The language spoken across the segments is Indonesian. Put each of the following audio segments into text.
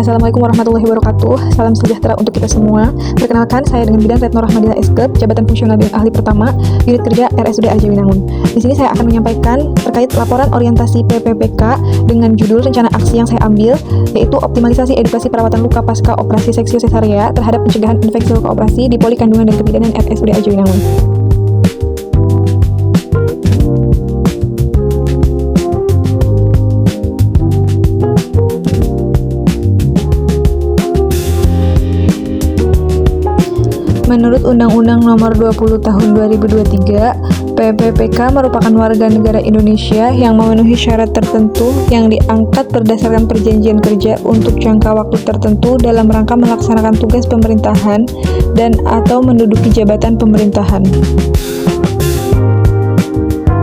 Assalamualaikum warahmatullahi wabarakatuh. Salam sejahtera untuk kita semua. Perkenalkan, saya dengan bidang Retno Rahmadila SKEP, Jabatan Fungsional Bidang Ahli Pertama, Unit Kerja RSUD Arjawinangun. Di sini saya akan menyampaikan terkait laporan orientasi PPPK dengan judul rencana aksi yang saya ambil, yaitu optimalisasi edukasi perawatan luka pasca operasi seksio sesarea terhadap pencegahan infeksi luka operasi di Poli Kandungan dan Kebidanan RSUD Arjawinangun. Menurut Undang-Undang Nomor 20 Tahun 2023, PPPK merupakan warga negara Indonesia yang memenuhi syarat tertentu yang diangkat berdasarkan perjanjian kerja untuk jangka waktu tertentu dalam rangka melaksanakan tugas pemerintahan dan atau menduduki jabatan pemerintahan.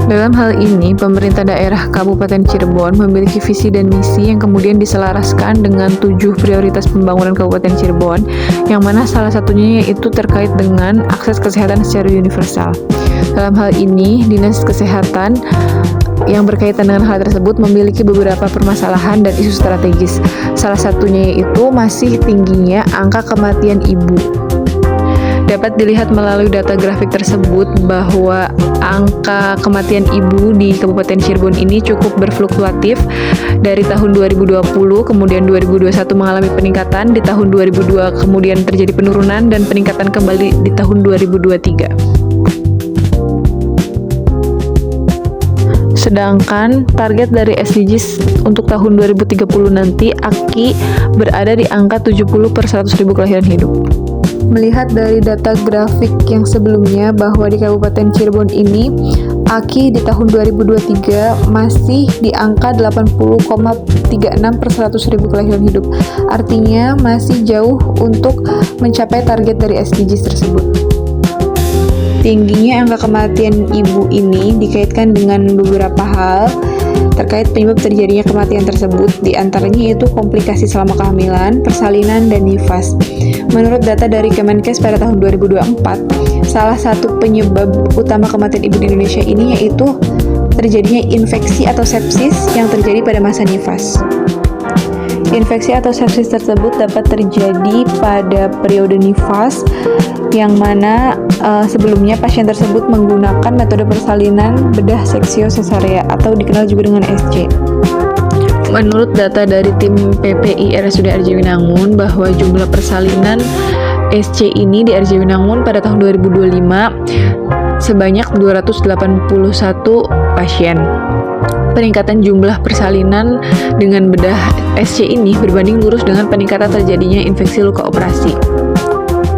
Dalam hal ini, pemerintah daerah Kabupaten Cirebon memiliki visi dan misi yang kemudian diselaraskan dengan 7 prioritas pembangunan Kabupaten Cirebon, yang mana salah satunya yaitu terkait dengan akses kesehatan secara universal. Dalam hal ini, Dinas Kesehatan yang berkaitan dengan hal tersebut memiliki beberapa permasalahan dan isu strategis. Salah satunya yaitu masih tingginya angka kematian ibu. Dapat dilihat melalui data grafik tersebut bahwa angka kematian ibu di Kabupaten Cirebon ini cukup berfluktuatif dari tahun 2020, kemudian 2021 mengalami peningkatan, di tahun 2002 kemudian terjadi penurunan dan peningkatan kembali di tahun 2023. Sedangkan target dari SDGs untuk tahun 2030 nanti AKI berada di angka 70 per 100.000 kelahiran hidup. Melihat dari data grafik yang sebelumnya bahwa di Kabupaten Cirebon ini AKI di tahun 2023 masih di angka 80,36 per 100.000 kelahiran hidup. Artinya masih jauh untuk mencapai target dari SDGs tersebut. Tingginya angka kematian ibu ini dikaitkan dengan beberapa hal terkait penyebab terjadinya kematian tersebut, diantaranya yaitu komplikasi selama kehamilan, persalinan, dan nifas. Menurut data dari Kemenkes pada tahun 2024, salah satu penyebab utama kematian ibu di Indonesia ini yaitu terjadinya infeksi atau sepsis yang terjadi pada masa nifas. Infeksi atau sepsis tersebut dapat terjadi pada periode nifas, yang mana sebelumnya pasien tersebut menggunakan metode persalinan bedah seksio sesarea atau dikenal juga dengan SC. Menurut data dari tim PPI RSUD Arjawinangun bahwa jumlah persalinan SC ini di Arjawinangun pada tahun 2025 sebanyak 281 pasien. Peningkatan jumlah persalinan dengan bedah SC ini berbanding lurus dengan peningkatan terjadinya infeksi luka operasi.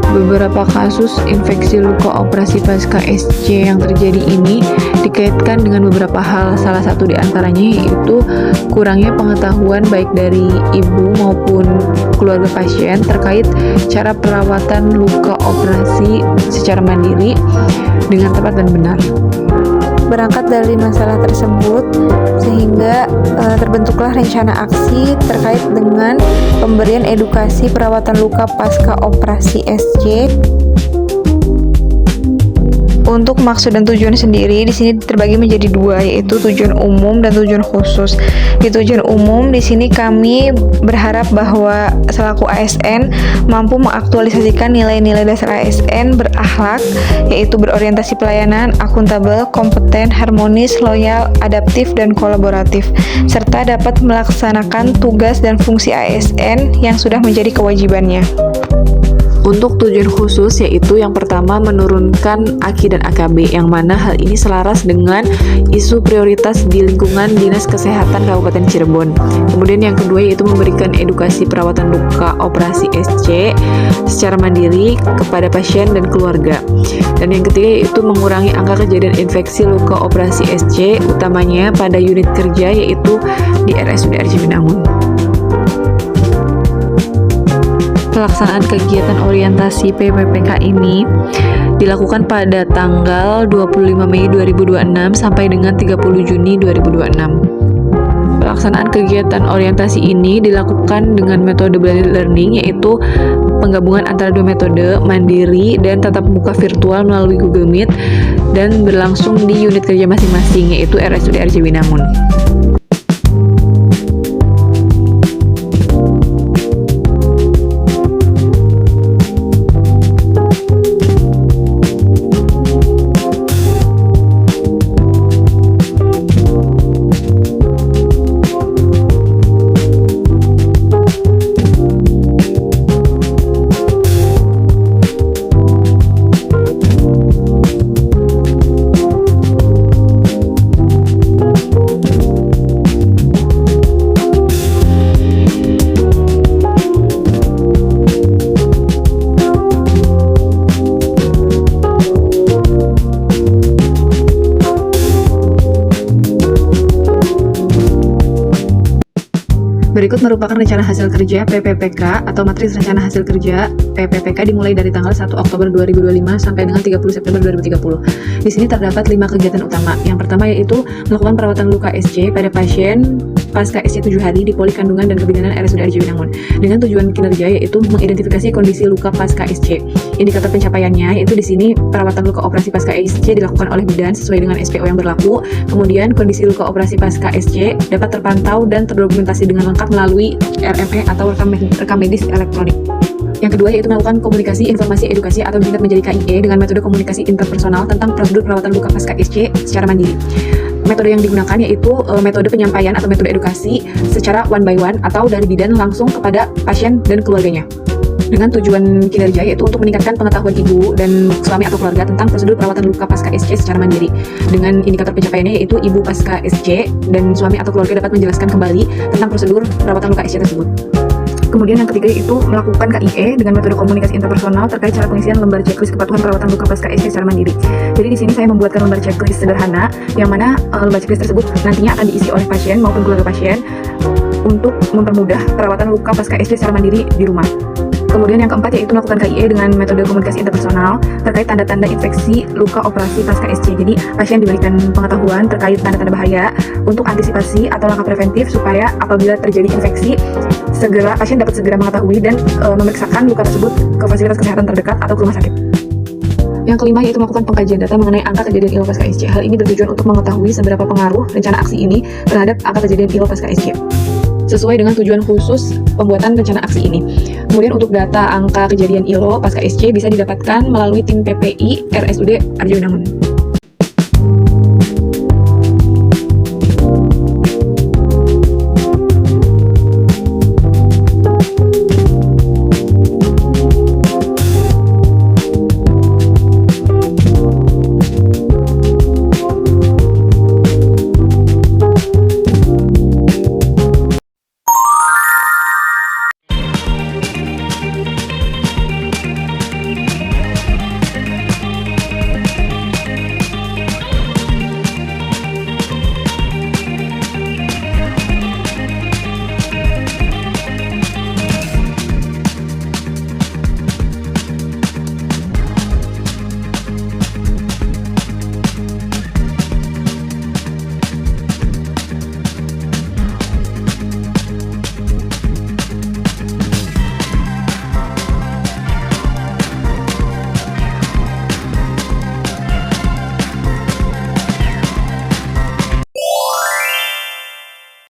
Beberapa kasus infeksi luka operasi pasca SC yang terjadi ini dikaitkan dengan beberapa hal. Salah satu diantaranya yaitu kurangnya pengetahuan baik dari ibu maupun keluarga pasien terkait cara perawatan luka operasi secara mandiri dengan tepat dan benar. Berangkat dari masalah tersebut, sehingga terbentuklah rencana aksi terkait dengan pemberian edukasi perawatan luka pasca operasi SC. Untuk maksud dan tujuan sendiri di sini terbagi menjadi dua, yaitu tujuan umum dan tujuan khusus. Di tujuan umum di sini kami berharap bahwa selaku ASN mampu mengaktualisasikan nilai-nilai dasar ASN berakhlak, yaitu berorientasi pelayanan, akuntabel, kompeten, harmonis, loyal, adaptif, dan kolaboratif, serta dapat melaksanakan tugas dan fungsi ASN yang sudah menjadi kewajibannya. Untuk tujuan khusus yaitu yang pertama menurunkan AKI dan AKB, yang mana hal ini selaras dengan isu prioritas di lingkungan Dinas Kesehatan Kabupaten Cirebon. Kemudian yang kedua yaitu memberikan edukasi perawatan luka operasi SC secara mandiri kepada pasien dan keluarga. Dan yang ketiga yaitu mengurangi angka kejadian infeksi luka operasi SC utamanya pada unit kerja yaitu di RSUD Arjawinangun. Pelaksanaan kegiatan orientasi PPPK ini dilakukan pada tanggal 25 Mei 2026 sampai dengan 30 Juni 2026. Pelaksanaan kegiatan orientasi ini dilakukan dengan metode blended learning, yaitu penggabungan antara dua metode, mandiri dan tatap muka virtual melalui Google Meet, dan berlangsung di unit kerja masing-masing, yaitu RSUD Arjawinangun. Berikut merupakan rencana hasil kerja PPPK atau matriks rencana hasil kerja PPPK dimulai dari tanggal 1 Oktober 2025 sampai dengan 30 September 2030. Di sini terdapat 5 kegiatan utama. Yang pertama yaitu melakukan perawatan luka SC pada pasien pasca SC 7 hari di Poli Kandungan dan Kebidanan RSUD RJ Winangun dengan tujuan kinerja yaitu mengidentifikasi kondisi luka pasca SC. Indikator pencapaiannya yaitu di sini perawatan luka operasi pasca SC dilakukan oleh bidan sesuai dengan SPO yang berlaku. Kemudian kondisi luka operasi pasca SC dapat terpantau dan terdokumentasi dengan lengkap melalui RME atau rekam medis elektronik. Yang kedua yaitu melakukan komunikasi, informasi, edukasi atau disingkat menjadi KIE dengan metode komunikasi interpersonal tentang prosedur perawatan luka pasca SC secara mandiri. Metode yang digunakan yaitu metode penyampaian atau metode edukasi secara one by one atau dari bidan langsung kepada pasien dan keluarganya. Dengan tujuan kinerja yaitu untuk meningkatkan pengetahuan ibu dan suami atau keluarga tentang prosedur perawatan luka pasca SC secara mandiri. Dengan indikator pencapaiannya yaitu ibu pasca SC dan suami atau keluarga dapat menjelaskan kembali tentang prosedur perawatan luka SC tersebut. Kemudian yang ketiga yaitu melakukan KIE dengan metode komunikasi interpersonal terkait cara pengisian lembar checklist kepatuhan perawatan luka pasca SC secara mandiri. Jadi di sini saya membuatkan lembar checklist sederhana yang mana lembar checklist tersebut nantinya akan diisi oleh pasien maupun keluarga pasien untuk mempermudah perawatan luka pasca SC secara mandiri di rumah. Kemudian yang keempat yaitu melakukan KIE dengan metode komunikasi interpersonal terkait tanda-tanda infeksi luka operasi pasca SC. Jadi pasien diberikan pengetahuan terkait tanda-tanda bahaya untuk antisipasi atau langkah preventif supaya apabila terjadi infeksi pasien dapat segera mengetahui dan memeriksakan luka tersebut ke fasilitas kesehatan terdekat atau ke rumah sakit. Yang kelima yaitu melakukan pengkajian data mengenai angka kejadian ILO pasca SC. Hal ini bertujuan untuk mengetahui seberapa pengaruh rencana aksi ini terhadap angka kejadian ILO pasca SC sesuai dengan tujuan khusus pembuatan rencana aksi ini. Kemudian untuk data angka kejadian ILO pasca SC bisa didapatkan melalui tim PPI RSUD RJ Winangun.